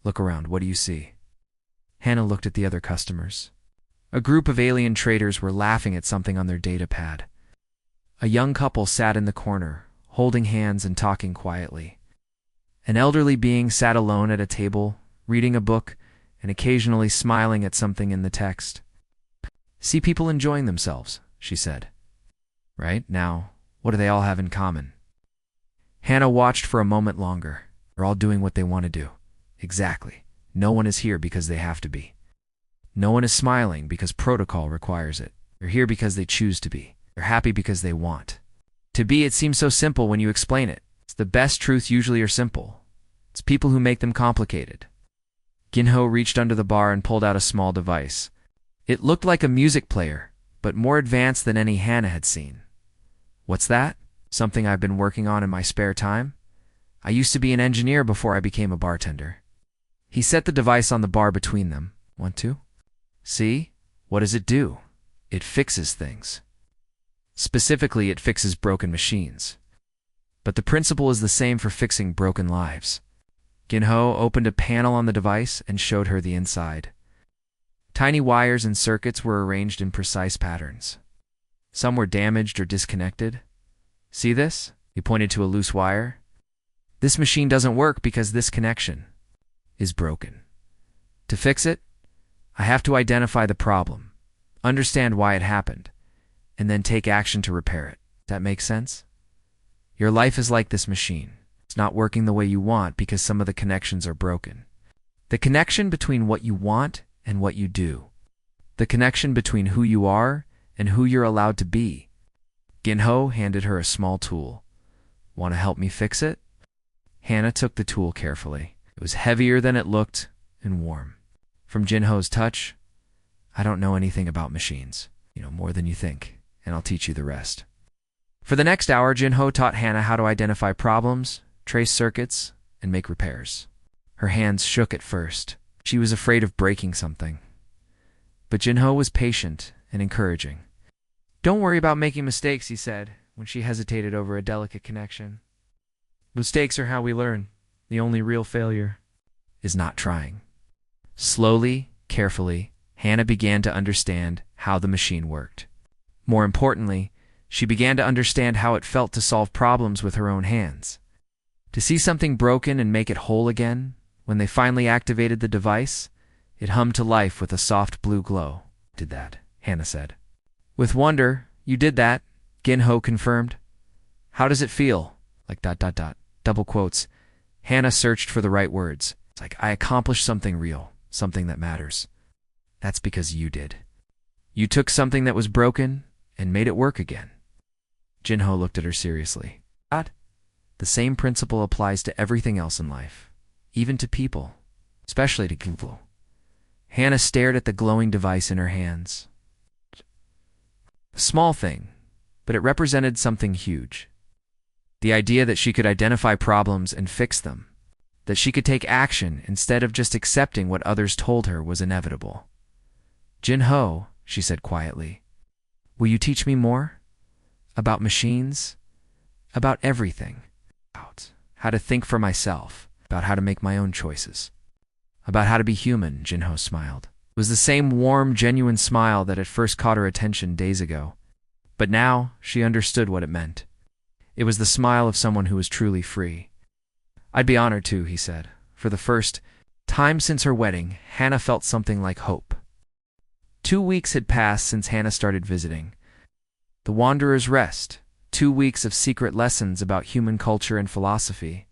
[SPEAKER 1] Look around, what do you see? Hannah looked at the other customers. A group of alien traders were laughing at something on their data pad. A young couple sat in the corner, holding hands and talking quietly. An elderly being sat alone at a table, reading a book and occasionally smiling at something in the text. See people enjoying themselves, she said. Right? Now, what do they all have in common? Hannah watched for a moment longer. They're all doing what they want to do. Exactly. No one is here because they have to be. No one is smiling because protocol requires it. They're here because they choose to be. They're happy because they want. To be, it seems so simple when you explain it. It's the best truths usually are simple. It's people who make them complicated. Jinho reached under the bar and pulled out a small device. It looked like a music player, but more advanced than any Hannah had seen. What's that? Something I've been working on in my spare time? I used to be an engineer before I became a bartender. He set the device on the bar between them. Want to? See? What does it do? It fixes things. Specifically, it fixes broken machines. But the principle is the same for fixing broken lives. Ginho opened a panel on the device and showed her the inside. Tiny wires and circuits were arranged in precise patterns. Some were damaged or disconnected. See this? He pointed to a loose wire. This machine doesn't work because this connection is broken. To fix it, I have to identify the problem, understand why it happened, and then take action to repair it. That makes sense? Your life is like this machine. It's not working the way you want because some of the connections are broken. The connection between what you want and what you do. The connection between who you are and who you're allowed to be. Ginho handed her a small tool. Want to help me fix it? Hannah took the tool carefully. It was heavier than it looked and warm. From Jinho's touch, I don't know anything about machines. You know more than you think, and I'll teach you the rest. For the next hour, Ginho taught Hannah how to identify problems, trace circuits, and make repairs. Her hands shook at first. She was afraid of breaking something. But Ginho was patient and encouraging. Don't worry about making mistakes, he said, when she hesitated over a delicate connection. Mistakes are how we learn. The only real failure is not trying. Slowly, carefully, Hannah began to understand how the machine worked. More importantly, she began to understand how it felt to solve problems with her own hands. To see something broken and make it whole again, when they finally activated the device, it hummed to life with a soft blue glow. Did that, Hannah said. With wonder, you did that, Ginho confirmed. How does it feel? Like ... double quotes. Hannah searched for the right words. It's like, I accomplished something real, something that matters. That's because you did. You took something that was broken and made it work again. Ginho looked at her seriously. The same principle applies to everything else in life, even to people, especially to people. Hannah stared at the glowing device in her hands. A small thing, but it represented something huge. The idea that she could identify problems and fix them, that she could take action instead of just accepting what others told her was inevitable. Ginho, she said quietly, will you teach me more? About machines? About everything. About how to think for myself. About how to make my own choices. About how to be human, Ginho smiled. It was the same warm, genuine smile that had first caught her attention days ago. But now she understood what it meant. It was the smile of someone who was truly free. I'd be honored to, he said. For the first time since her wedding, Hannah felt something like hope. 2 weeks had passed since Hannah started visiting. The Wanderer's Rest, 2 weeks of secret lessons about human culture and philosophy.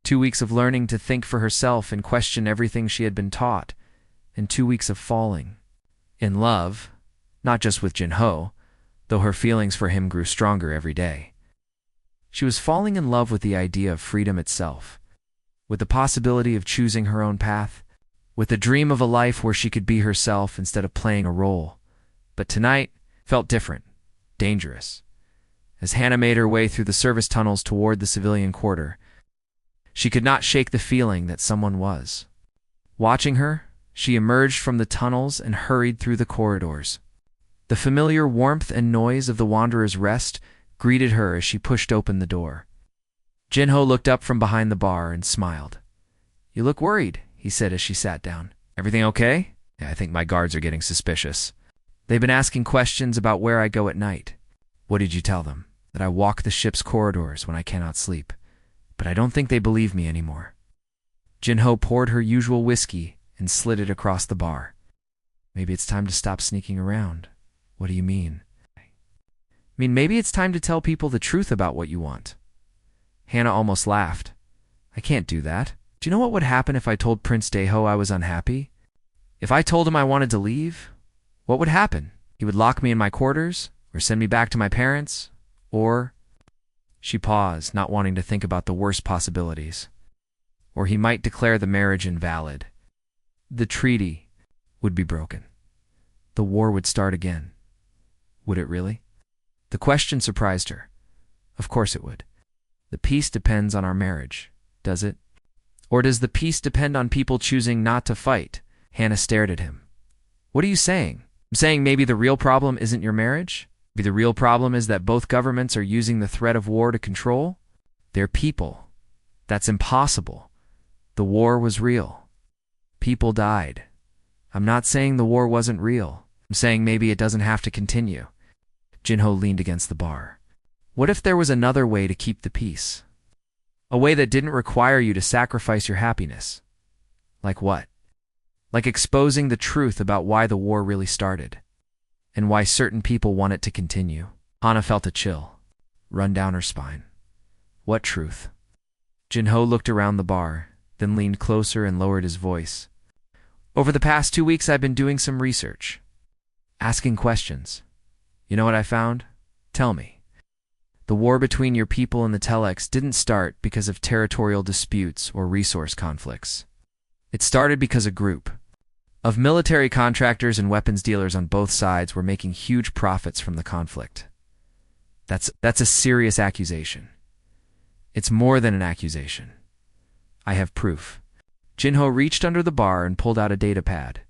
[SPEAKER 1] 2 weeks of learning to think for herself and question everything she had been taught. And 2 weeks of falling. In love, not just with Ginho, though her feelings for him grew stronger every day. She was falling in love with the idea of freedom itself, with the possibility of choosing her own path, with the dream of a life where she could be herself instead of playing a role. But tonight felt different, dangerous. As Hannah made her way through the service tunnels toward the civilian quarter, she could not shake the feeling that someone was watching her. She emerged from the tunnels and hurried through the corridors. The familiar warmth and noise of the Wanderer's Rest greeted her as she pushed open the door. Ginho looked up from behind the bar and smiled. You look worried, he said as she sat down. Everything okay? Yeah, I think my guards are getting suspicious. They've been asking questions about where I go at night. What did you tell them? That I walk the ship's corridors when I cannot sleep. But I don't think they believe me anymore. Ginho poured her usual whiskey and slid it across the bar. Maybe it's time to stop sneaking around. What do you mean? Maybe it's time to tell people the truth about what you want. Hannah almost laughed. I can't do that. Do you know what would happen if I told Prince Deho I was unhappy? If I told him I wanted to leave, what would happen? He would lock me in my quarters, or send me back to my parents, or... She paused, not wanting to think about the worst possibilities. Or he might declare the marriage invalid. The treaty would be broken. The war would start again. Would it really? The question surprised her. Of course it would. The peace depends on our marriage, does it? Or does the peace depend on people choosing not to fight? Hannah stared at him. What are you saying? I'm saying maybe the real problem isn't your marriage? Maybe the real problem is that both governments are using the threat of war to control? They're people. That's impossible. The war was real. People died. I'm not saying the war wasn't real. I'm saying maybe it doesn't have to continue. Jinho leaned against the bar. What if there was another way to keep the peace? A way that didn't require you to sacrifice your happiness. Like what? Like exposing the truth about why the war really started. And why certain people want it to continue. Hannah felt a chill run down her spine. What truth? Jinho looked around the bar, then leaned closer and lowered his voice. Over the past 2 weeks I've been doing some research. Asking questions. You know what I found? Tell me. The war between your people and the Telex didn't start because of territorial disputes or resource conflicts. It started because a group of military contractors and weapons dealers on both sides were making huge profits from the conflict. That's a serious accusation. It's more than an accusation. I have proof. Jinho reached under the bar and pulled out a data pad.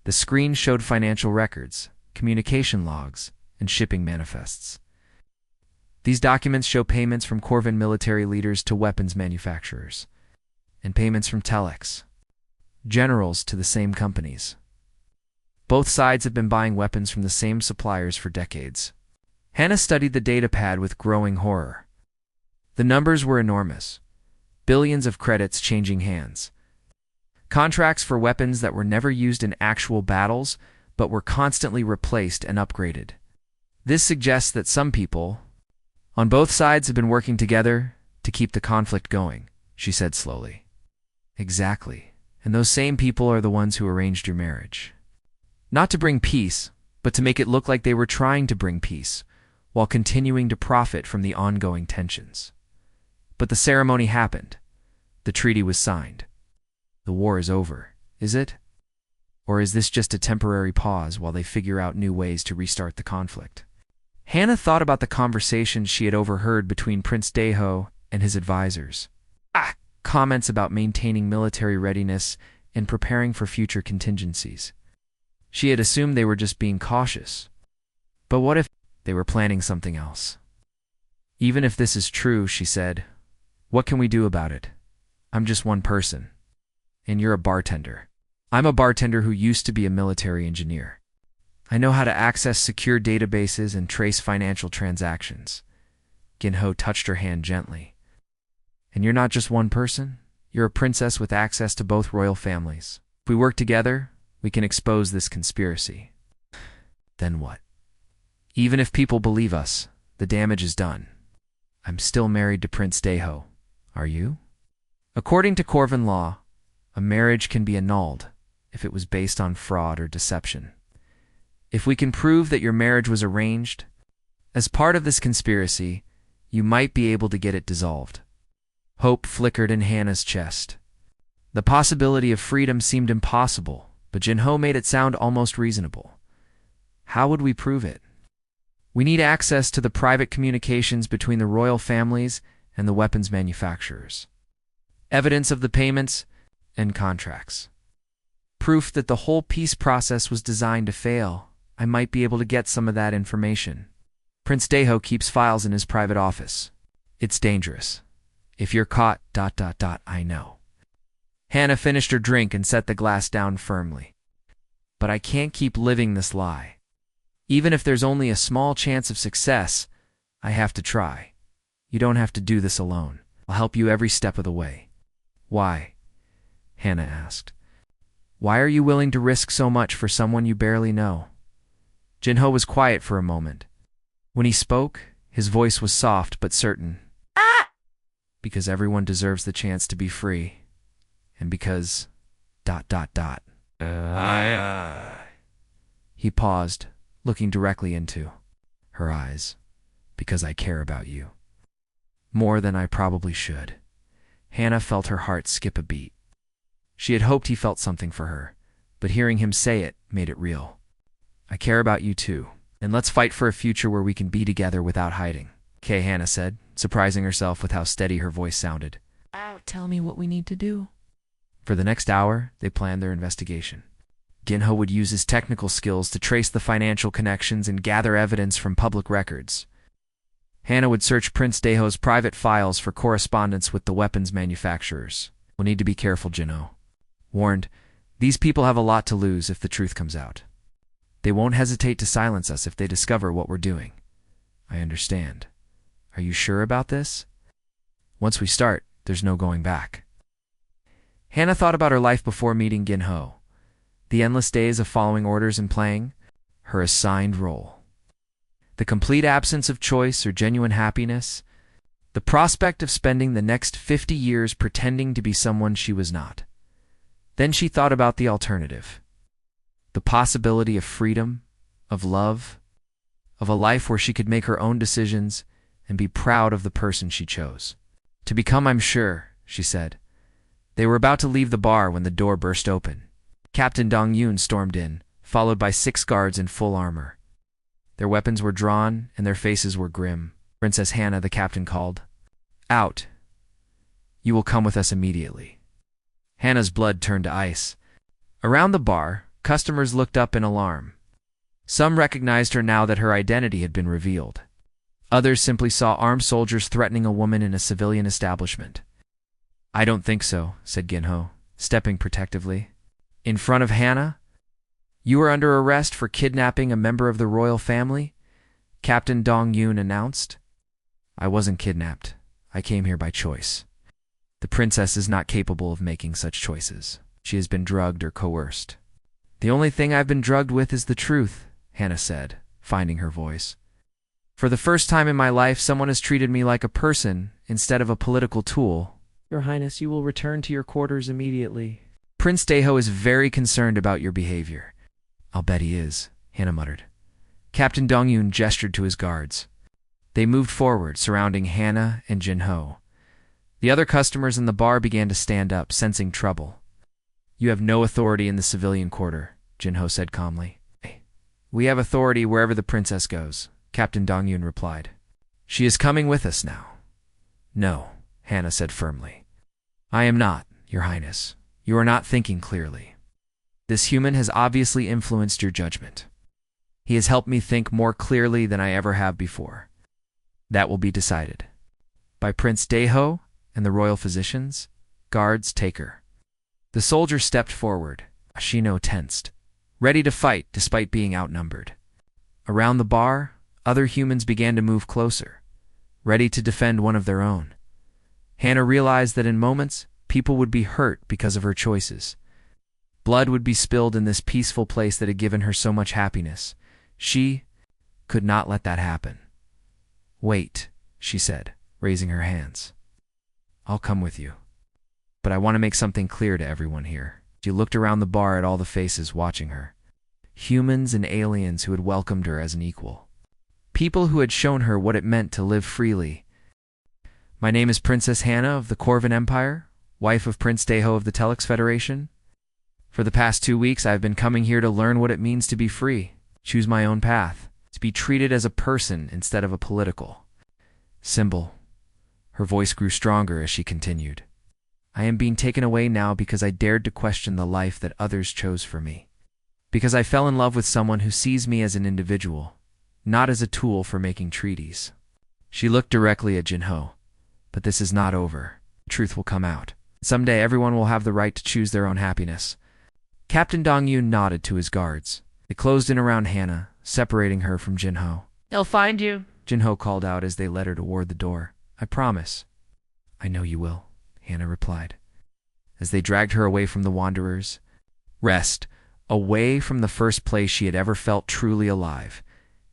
[SPEAKER 1] The screen showed financial records, communication logs, and shipping manifests. These documents show payments from Corvin military leaders to weapons manufacturers, and payments from Telex generals to the same companies. Both sides have been buying weapons from the same suppliers for decades. Hannah studied the data pad with growing horror. The numbers were enormous. Billions of credits changing hands. Contracts for weapons that were never used in actual battles, but were constantly replaced and upgraded. This suggests that some people on both sides have been working together to keep the conflict going, she said slowly. Exactly. And those same people are the ones who arranged your marriage. Not to bring peace, but to make it look like they were trying to bring peace, while continuing to profit from the ongoing tensions. But the ceremony happened. The treaty was signed. The war is over, is it? Or is this just a temporary pause while they figure out new ways to restart the conflict? Hannah thought about the conversations she had overheard between Prince Daeho and his advisors. Comments about maintaining military readiness and preparing for future contingencies. She had assumed they were just being cautious. But what if they were planning something else? Even if this is true, she said, what can we do about it? I'm just one person. And you're a bartender. I'm a bartender who used to be a military engineer. I know how to access secure databases and trace financial transactions. Jinho touched her hand gently. And you're not just one person. You're a princess with access to both royal families. If we work together, we can expose this conspiracy. Then what? Even if people believe us, the damage is done. I'm still married to Prince Daeho. Are you? According to Corvin law, a marriage can be annulled if it was based on fraud or deception. If we can prove that your marriage was arranged, as part of this conspiracy, you might be able to get it dissolved. Hope flickered in Hannah's chest. The possibility of freedom seemed impossible, but Jinho made it sound almost reasonable. How would we prove it? We need access to the private communications between the royal families and the weapons manufacturers. Evidence of the payments and contracts. Proof that the whole peace process was designed to fail. I might be able to get some of that information. Prince Daeho keeps files in his private office. It's dangerous. If you're caught, I know. Hannah finished her drink and set the glass down firmly. But I can't keep living this lie. Even if there's only a small chance of success, I have to try. You don't have to do this alone. I'll help you every step of the way. Why? Hannah asked. Why are you willing to risk so much for someone you barely know? Jinho was quiet for a moment. When he spoke, his voice was soft but certain. Because everyone deserves the chance to be free. And because... He paused, looking directly into her eyes. Because I care about you. More than I probably should. Hannah felt her heart skip a beat. She had hoped he felt something for her, but hearing him say it made it real. I care about you too, and let's fight for a future where we can be together without hiding. Okay, Hannah said, surprising herself with how steady her voice sounded. Tell me what we need to do. For the next hour, they planned their investigation. Ginho would use his technical skills to trace the financial connections and gather evidence from public records. Hannah would search Prince Deho's private files for correspondence with the weapons manufacturers. We'll need to be careful, Ginho warned. These people have a lot to lose if the truth comes out. They won't hesitate to silence us if they discover what we're doing. I understand. Are you sure about this? Once we start, there's no going back. Hannah thought about her life before meeting Ginho. The endless days of following orders and playing her assigned role. The complete absence of choice or genuine happiness. The prospect of spending the next 50 years pretending to be someone she was not. Then she thought about the alternative. The possibility of freedom, of love, of a life where she could make her own decisions and be proud of the person she chose. To become, I'm sure, she said. They were about to leave the bar when the door burst open. Captain Dong-Yoon stormed in, followed by 6 guards in full armor. Their weapons were drawn, and their faces were grim. Princess Hannah, the captain called. Out. You will come with us immediately. Hannah's blood turned to ice. Around the bar, customers looked up in alarm. Some recognized her now that her identity had been revealed. Others simply saw armed soldiers threatening a woman in a civilian establishment. I don't think so, said Ginho, stepping protectively. In front of Hannah? You are under arrest for kidnapping a member of the royal family? Captain Dong-Yoon announced. I wasn't kidnapped. I came here by choice. The princess is not capable of making such choices. She has been drugged or coerced. The only thing I've been drugged with is the truth, Hannah said, finding her voice. For the first time in my life, someone has treated me like a person instead of a political tool. Your Highness, you will return to your quarters immediately. Prince Deho is very concerned about your behavior. I'll bet he is, Hannah muttered. Captain Dong-Yoon gestured to his guards. They moved forward, surrounding Hannah and Ginho. The other customers in the bar began to stand up, sensing trouble. You have no authority in the civilian quarter, Ginho said calmly. We have authority wherever the princess goes, Captain Dong-Yoon replied. She is coming with us now. No, Hannah said firmly. I am not, Your Highness. You are not thinking clearly. This human has obviously influenced your judgment. He has helped me think more clearly than I ever have before. That will be decided. By Prince Deho and the royal physicians. Guards, take her. The soldier stepped forward. Ashino tensed, ready to fight despite being outnumbered. Around the bar, other humans began to move closer, ready to defend one of their own. Hannah realized that in moments, people would be hurt because of her choices. Blood would be spilled in this peaceful place that had given her so much happiness. She could not let that happen. Wait, she said, raising her hands. I'll come with you. But I want to make something clear to everyone here. She looked around the bar at all the faces watching her. Humans and aliens who had welcomed her as an equal. People who had shown her what it meant to live freely. My name is Princess Hannah of the Corvan Empire, wife of Prince Deho of the Telex Federation. For the past 2 weeks, I have been coming here to learn what it means to be free, choose my own path, to be treated as a person instead of a political symbol. Her voice grew stronger as she continued. I am being taken away now because I dared to question the life that others chose for me. Because I fell in love with someone who sees me as an individual, not as a tool for making treaties. She looked directly at Ginho. But this is not over. The truth will come out. Someday everyone will have the right to choose their own happiness. Captain Dong-Yoon nodded to his guards. They closed in around Hannah, separating her from Ginho. They'll find you, Ginho called out as they led her toward the door. I promise. I know you will, Hannah replied. As they dragged her away from the Wanderers, away from the first place she had ever felt truly alive,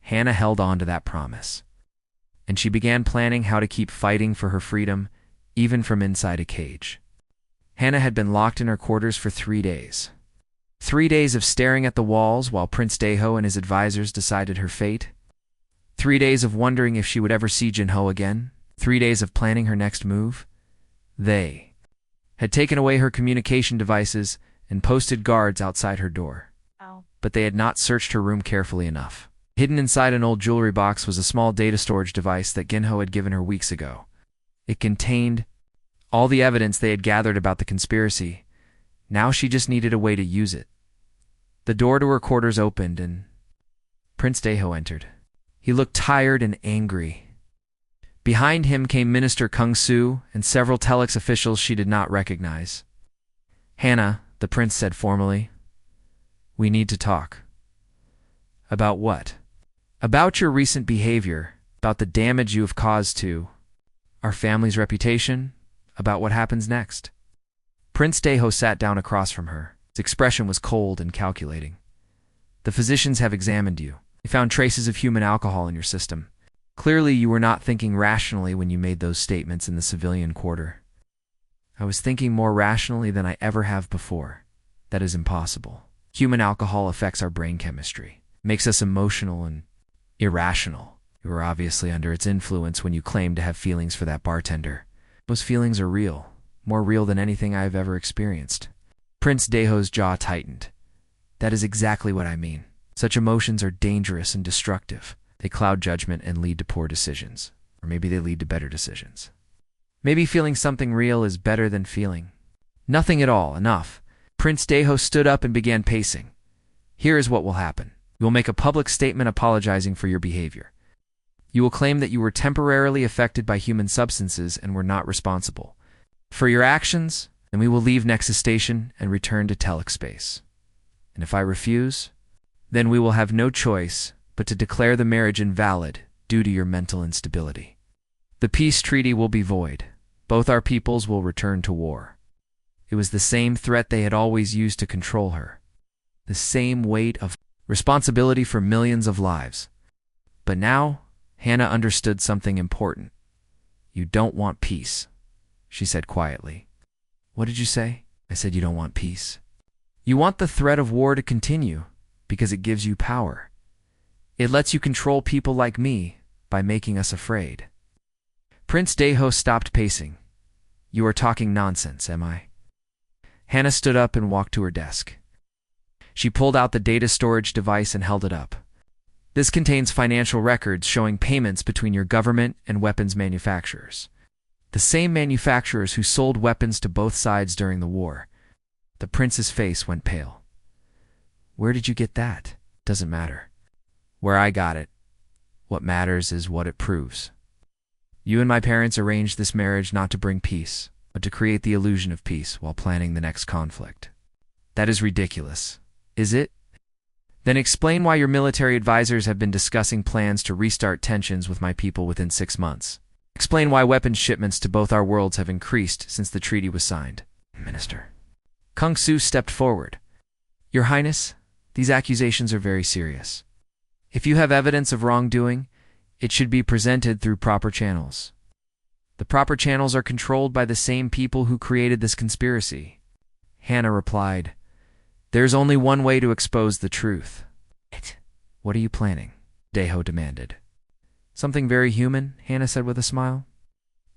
[SPEAKER 1] Hannah held on to that promise. And she began planning how to keep fighting for her freedom, even from inside a cage. Hannah had been locked in her quarters for 3 days. 3 days of staring at the walls while Prince Deho and his advisors decided her fate. 3 days of wondering if she would ever see Ginho again. 3 days of planning her next move. They had taken away her communication devices and posted guards outside her door. But they had not searched her room carefully enough. Hidden inside an old jewelry box was a small data storage device that Ginho had given her weeks ago. It contained all the evidence they had gathered about the conspiracy, Now she just needed a way to use it. The door to her quarters opened and Prince Deho entered. He looked tired and angry. Behind him came Minister Kung Su and several telex officials she did not recognize. "Hannah," the prince said formally, "we need to talk." "About what?" "About your recent behavior, about the damage you have caused to our family's reputation, about what happens next." Prince Deho sat down across from her. His expression was cold and calculating. "The physicians have examined you. They found traces of human alcohol in your system. Clearly, you were not thinking rationally when you made those statements in the civilian quarter." "I was thinking more rationally than I ever have before. That is impossible. Human alcohol affects our brain chemistry, makes us emotional and irrational. You were obviously under its influence when you claimed to have feelings for that bartender. Those feelings are real, more real than anything I have ever experienced." Prince Deho's jaw tightened. "That is exactly what I mean. Such emotions are dangerous and destructive. They cloud judgment and lead to poor decisions. Or maybe they lead to better decisions. Maybe feeling something real is better than feeling nothing at all. Enough." Prince Deho stood up and began pacing. "Here is what will happen. You will make a public statement apologizing for your behavior. You will claim that you were temporarily affected by human substances and were not responsible for your actions, and we will leave Nexus Station and return to Telex space. And if I refuse, then we will have no choice but to declare the marriage invalid due to your mental instability. The peace treaty will be void. Both our peoples will return to war." It was the same threat they had always used to control her. The same weight of responsibility for millions of lives. But now, Hannah understood something important. "You don't want peace," she said quietly. "What did you say?" "I said you don't want peace. You want the threat of war to continue because it gives you power. It lets you control people like me by making us afraid." Prince Deho stopped pacing. "You are talking nonsense, am I?" Hannah stood up and walked to her desk. She pulled out the data storage device and held it up. "This contains financial records showing payments between your government and weapons manufacturers. The same manufacturers who sold weapons to both sides during the war." The prince's face went pale. "Where did you get that?" "Doesn't matter where I got it. What matters is what it proves. You and my parents arranged this marriage not to bring peace, but to create the illusion of peace while planning the next conflict. That is ridiculous, is it? Then explain why your military advisors have been discussing plans to restart tensions with my people within 6 months. Explain why weapons shipments to both our worlds have increased since the treaty was signed." "Minister." Kung Su stepped forward. "Your Highness, these accusations are very serious. If you have evidence of wrongdoing, it should be presented through proper channels. The proper channels are controlled by the same people who created this conspiracy." Hannah replied, "There's only one way to expose the truth." "What are you planning?" Deho demanded. "Something very human," Hannah said with a smile.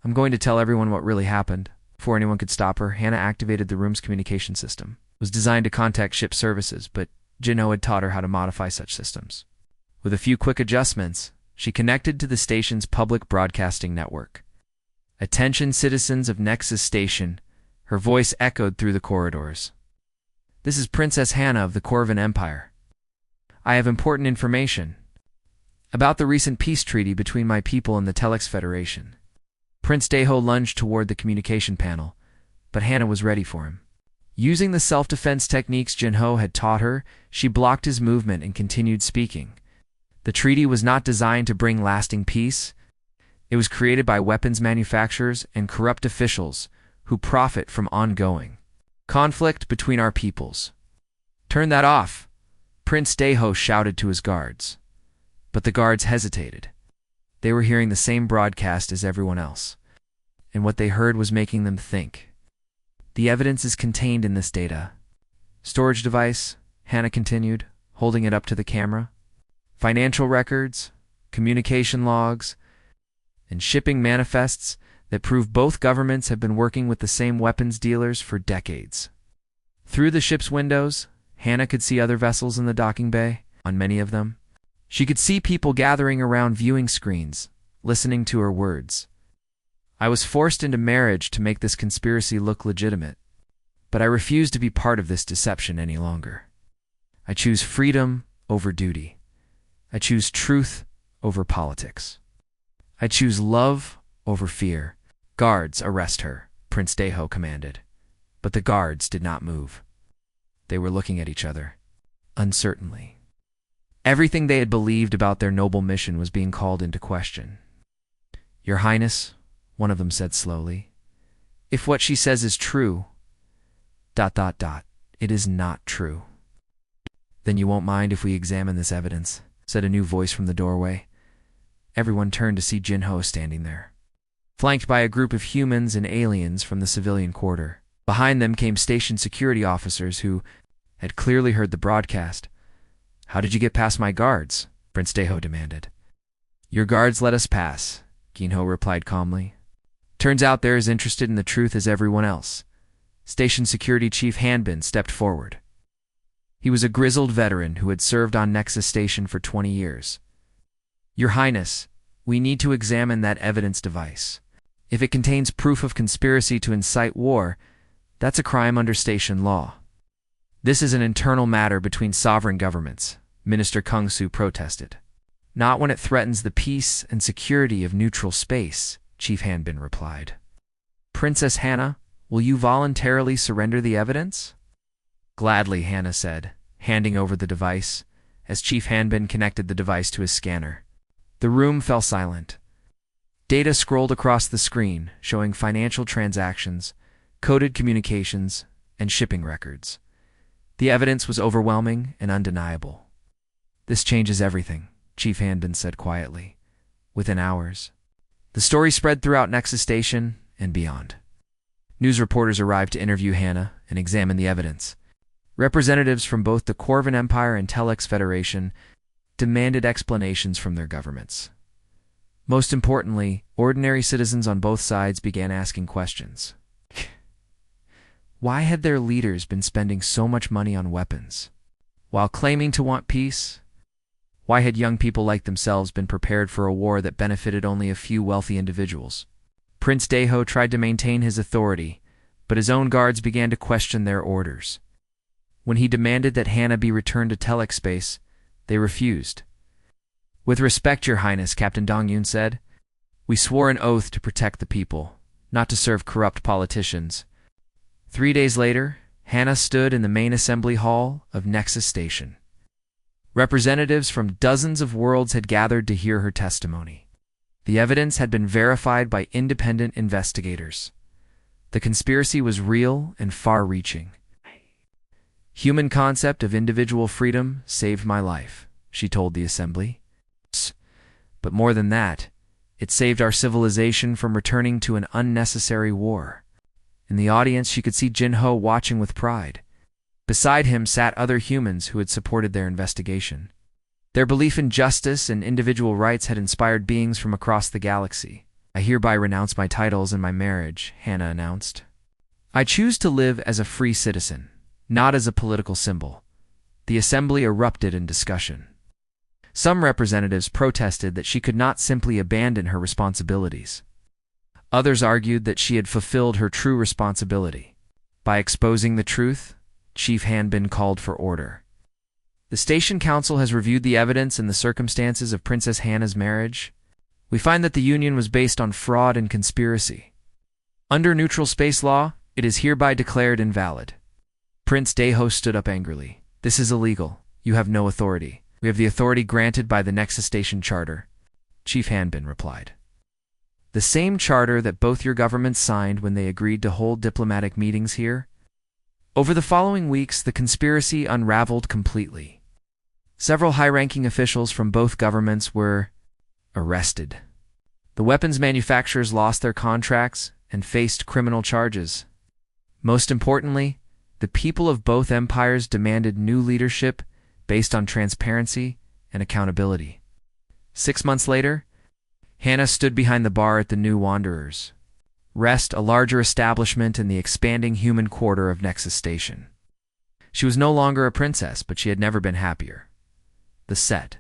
[SPEAKER 1] "I'm going to tell everyone what really happened." Before anyone could stop her, Hannah activated the room's communication system. It was designed to contact ship services, but Jinho had taught her how to modify such systems. With a few quick adjustments, she connected to the station's public broadcasting network. "Attention citizens of Nexus Station," her voice echoed through the corridors. "This is Princess Hannah of the Corvan Empire. I have important information about the recent peace treaty between my people and the Telex Federation." Prince Deho lunged toward the communication panel, but Hannah was ready for him. Using the self-defense techniques Jinho had taught her, she blocked his movement and continued speaking. The treaty was not designed to bring lasting peace. It was created by weapons manufacturers and corrupt officials who profit from ongoing conflict between our peoples. "Turn that off!" Prince Deho shouted to his guards. But the guards hesitated. They were hearing the same broadcast as everyone else, and what they heard was making them think. "The evidence is contained in this data. Storage device," Hannah continued, holding it up to the camera. "Financial records, communication logs, and shipping manifests that prove both governments have been working with the same weapons dealers for decades." Through the ship's windows, Hannah could see other vessels in the docking bay. On many of them, she could see people gathering around viewing screens, listening to her words. "I was forced into marriage to make this conspiracy look legitimate. but I refuse to be part of this deception any longer. I choose freedom over duty. I choose truth over politics. I choose love over fear. Guards, arrest her, Prince Deho commanded. But the guards did not move. They were looking at each other, uncertainly. Everything they had believed about their noble mission was being called into question. "Your Highness," one of them said slowly, "if what she says is true, ... it is not true." "Then you won't mind if we examine this evidence," said a new voice from the doorway. Everyone turned to see Jinho standing there, flanked by a group of humans and aliens from the civilian quarter. Behind them came station security officers who had clearly heard the broadcast. "How did you get past my guards?" Prince Deho demanded. "Your guards let us pass," Ginho replied calmly. "Turns out they're as interested in the truth as everyone else." Station Security Chief Hanbin stepped forward. He was a grizzled veteran who had served on Nexus Station for 20 years. "Your Highness, we need to examine that evidence device. If it contains proof of conspiracy to incite war, that's a crime under station law." "This is an internal matter between sovereign governments," Minister Kung Su protested. "Not when it threatens the peace and security of neutral space," Chief Hanbin replied. "Princess Hannah, will you voluntarily surrender the evidence?" "Gladly," Hannah said, handing over the device, as Chief Hanbin connected the device to his scanner. The room fell silent. Data scrolled across the screen, showing financial transactions, coded communications, and shipping records. The evidence was overwhelming and undeniable. "This changes everything," Chief Hanbin said quietly. Within hours, the story spread throughout Nexus Station and beyond. News reporters arrived to interview Hannah and examine the evidence. Representatives from both the Corvan Empire and Telex Federation demanded explanations from their governments. Most importantly, ordinary citizens on both sides began asking questions. Why had their leaders been spending so much money on weapons, while claiming to want peace? Why had young people like themselves been prepared for a war that benefited only a few wealthy individuals? Prince Deho tried to maintain his authority, but his own guards began to question their orders. When he demanded that Hannah be returned to Telex space, they refused. "With respect, Your Highness," Captain Dongyun said, "we swore an oath to protect the people, not to serve corrupt politicians." 3 days later, Hannah stood in the main assembly hall of Nexus Station. Representatives from dozens of worlds had gathered to hear her testimony. The evidence had been verified by independent investigators. The conspiracy was real and far-reaching. "Human concept of individual freedom saved my life," she told the assembly. "But more than that, it saved our civilization from returning to an unnecessary war." In the audience, she could see Jinho watching with pride. Beside him sat other humans who had supported their investigation. Their belief in justice and individual rights had inspired beings from across the galaxy. "I hereby renounce my titles and my marriage," Hannah announced. "I choose to live as a free citizen, not as a political symbol." The assembly erupted in discussion. Some representatives protested that she could not simply abandon her responsibilities. Others argued that she had fulfilled her true responsibility. By exposing the truth, Chief Hanbin called for order. "The Station Council has reviewed the evidence and the circumstances of Princess Hannah's marriage. We find that the union was based on fraud and conspiracy. Under neutral space law, it is hereby declared invalid." Prince Deho stood up angrily. "This is illegal. You have no authority. We have the authority granted by the Nexus Station Charter," Chief Hanbin replied. "The same charter that both your governments signed when they agreed to hold diplomatic meetings here?" Over the following weeks, the conspiracy unraveled completely. Several high-ranking officials from both governments were arrested. The weapons manufacturers lost their contracts and faced criminal charges. Most importantly, the people of both empires demanded new leadership based on transparency and accountability. 6 months later, Hannah stood behind the bar at the New Wanderers Rest, a larger establishment in the expanding human quarter of Nexus Station. She was no longer a princess, but she had never been happier. The set